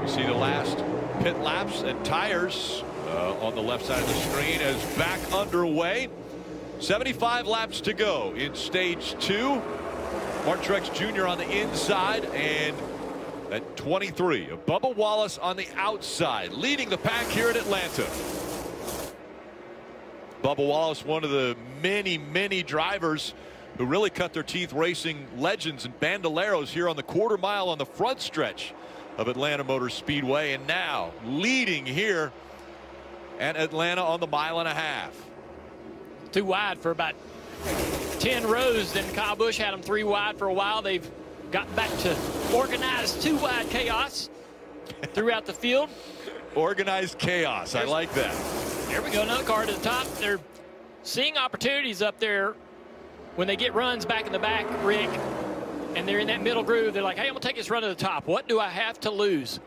See the last pit laps and tires on the left side of the screen as back underway. 75 laps to go in stage 2. Martin Truex Jr. on the inside, and at 23, Bubba Wallace on the outside, leading the pack here at Atlanta. Bubba Wallace, one of the many drivers who really cut their teeth racing legends and bandoleros here on the quarter mile on the front stretch of Atlanta Motor Speedway, and now leading here at Atlanta on the 1.5 miles. Too wide for about 10 rows. Then Kyle Busch had them 3 wide for a while. They've gotten back to organized 2 wide chaos throughout the field. Organized chaos. I like that. There we go. Another car to the top. They're seeing opportunities up there when they get runs back in the back, Rick, and they're in that middle groove. They're like, hey, I'm going to take this run to the top. What do I have to lose?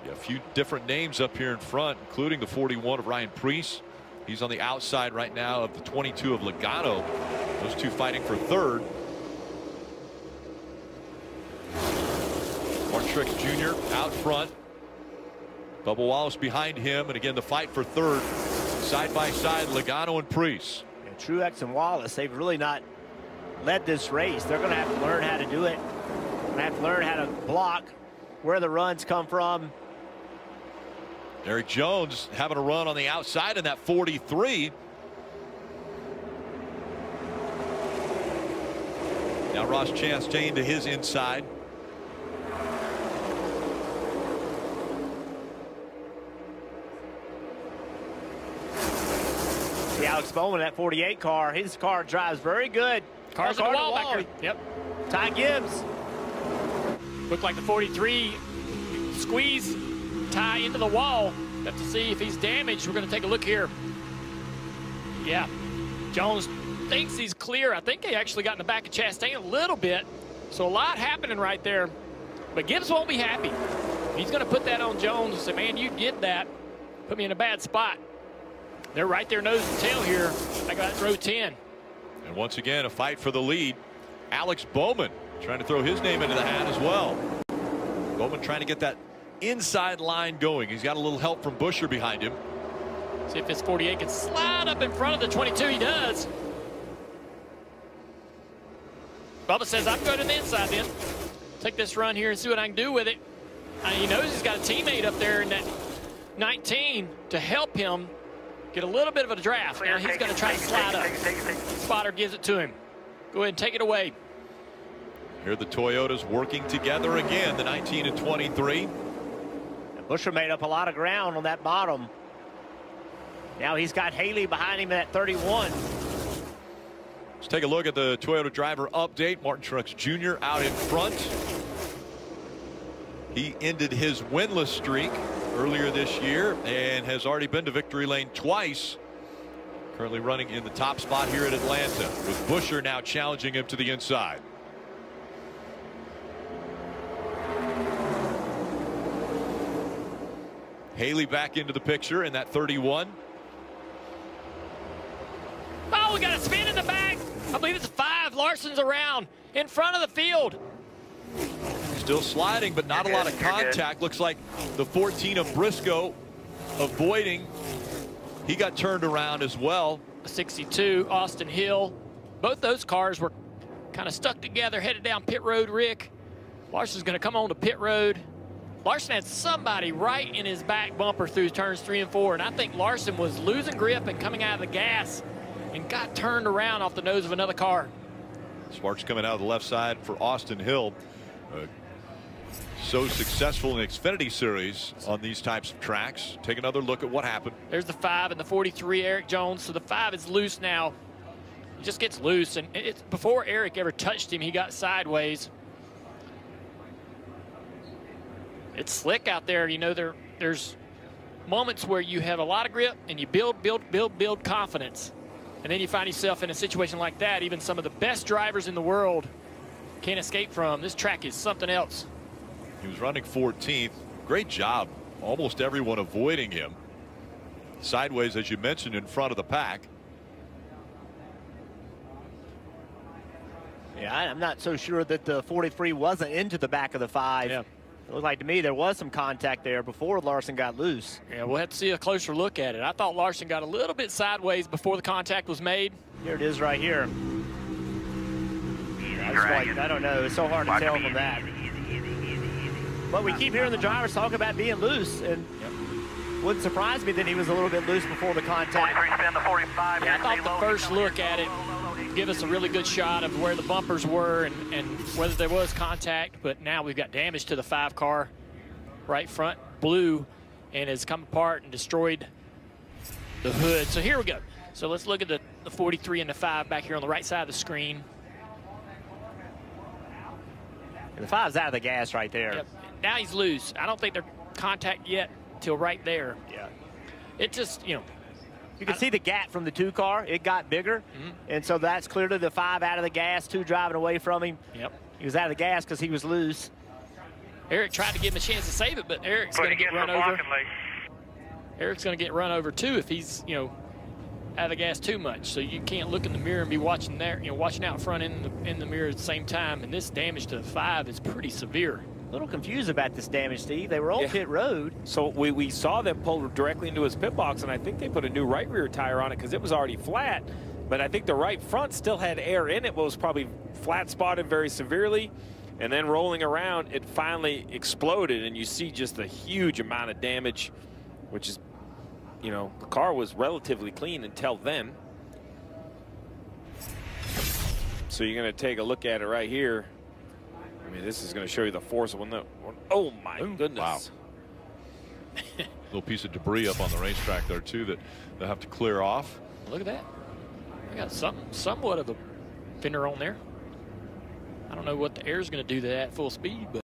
Yeah, a few different names up here in front, including the 41 of Ryan Preece. He's on the outside right now of the 22 of Logano. Those two fighting for third. Martin Truex Jr. out front. Bubba Wallace behind him, and again the fight for third, side by side, Logano and Preece. And Truex and Wallace, they've really not led this race. They're going to have to learn how to do it. They're going to have to learn how to block, where the runs come from. Eric Jones having a run on the outside in that 43. Now Ross Chastain to his inside. See Alex Bowman, that 48 car. His car drives very good. Car's on the wall back there. Yep. Ty Gibbs. Looked like the 43 squeeze Ty into the wall. Have to see if he's damaged. We're going to take a look here. Yeah. Jones thinks he's clear. I think he actually got in the back of Chastain a little bit. So a lot happening right there. But Gibbs won't be happy. He's going to put that on Jones and say, man, you did that. Put me in a bad spot. They're right there nose and tail here. I got row 10. And once again, a fight for the lead. Alex Bowman trying to throw his name into the hat as well. Bowman trying to get that inside line going. He's got a little help from Buescher behind him. See if this 48 can slide up in front of the 22. He does. Bubba says, I'm going to the inside then. Take this run here and see what I can do with it. He knows he's got a teammate up there in that 19 to help him get a little bit of a draft. Now he's going to try to slide up. Spotter gives it to him. Go ahead and take it away. Here the Toyotas working together again, the 19 and 23. And Buescher made up a lot of ground on that bottom. Now he's got Haley behind him at 31. Let's take a look at the Toyota driver update. Martin Truex Jr. out in front. He ended his winless streak earlier this year and has already been to victory lane twice. Currently running in the top spot here at Atlanta, with Buescher now challenging him to the inside. Haley back into the picture in that 31. Oh, we got a spin in the back. I believe it's a 5. Larson's around in front of the field. Still sliding, but not a lot of contact. Looks like the 14 of Briscoe avoiding. He got turned around as well. 62, Austin Hill. Both those cars were kind of stuck together, headed down pit road, Rick. Larson's going to come on to pit road. Larson had somebody right in his back bumper through turns 3 and 4, and I think Larson was losing grip and coming out of the gas and got turned around off the nose of another car. Sparks coming out of the left side for Austin Hill. So successful in Xfinity Series on these types of tracks. Take another look at what happened. There's the 5 and the 43, Eric Jones. So the 5 is loose now. He just gets loose, and it's before Eric ever touched him, he got sideways. It's slick out there. You know, there's moments where you have a lot of grip and you build confidence. And then you find yourself in a situation like that. Even some of the best drivers in the world can't escape from. This track is something else. He was running 14th. Great job. Almost everyone avoiding him. Sideways, as you mentioned, in front of the pack. Yeah, I'm not so sure that the 43 wasn't into the back of the 5. Yeah. It looked like to me there was some contact there before Larson got loose. Yeah, we'll have to see a closer look at it. I thought Larson got a little bit sideways before the contact was made. Here it is right here. I don't know. It's so hard to tell from that. But we keep hearing the drivers talk about being loose, and wouldn't surprise me that he was a little bit loose before the contact. Yeah, I thought the first look at it give us a really good shot of where the bumpers were and whether there was contact, but now we've got damage to the 5 car right front, blew, and has come apart and destroyed the hood. So here we go. So let's look at the 43 and the 5 back here on the right side of the screen. And the 5's out of the gas right there. Yep. Now he's loose. I don't think they're contact yet till right there. Yeah. It just, you know. You can see the gap from the 2 car. It got bigger. And so that's clearly the 5 out of the gas, 2 driving away from him. Yep. He was out of the gas because he was loose. Eric tried to give him a chance to save it, but Eric's going to get run over. Eric's going to get run over too if he's, you know, out of the gas too much. So you can't look in the mirror and be watching there, you know, watching out front in the mirror at the same time. And this damage to the 5 is pretty severe. A little confused about this damage, Steve. They were on pit road. So we saw them pull directly into his pit box, and I think they put a new right rear tire on it because it was already flat. But I think the right front still had air in it, but was probably flat spotted very severely. And then rolling around, it finally exploded, and you see just a huge amount of damage, which is, you know, the car was relatively clean until then. So you're going to take a look at it right here. I mean, this is going to show you the force of when the. Oh my goodness! Wow. Little piece of debris up on the racetrack there too that they'll have to clear off. Look at that. I got somewhat of a fender on there. I don't know what the air is going to do to that at full speed, but.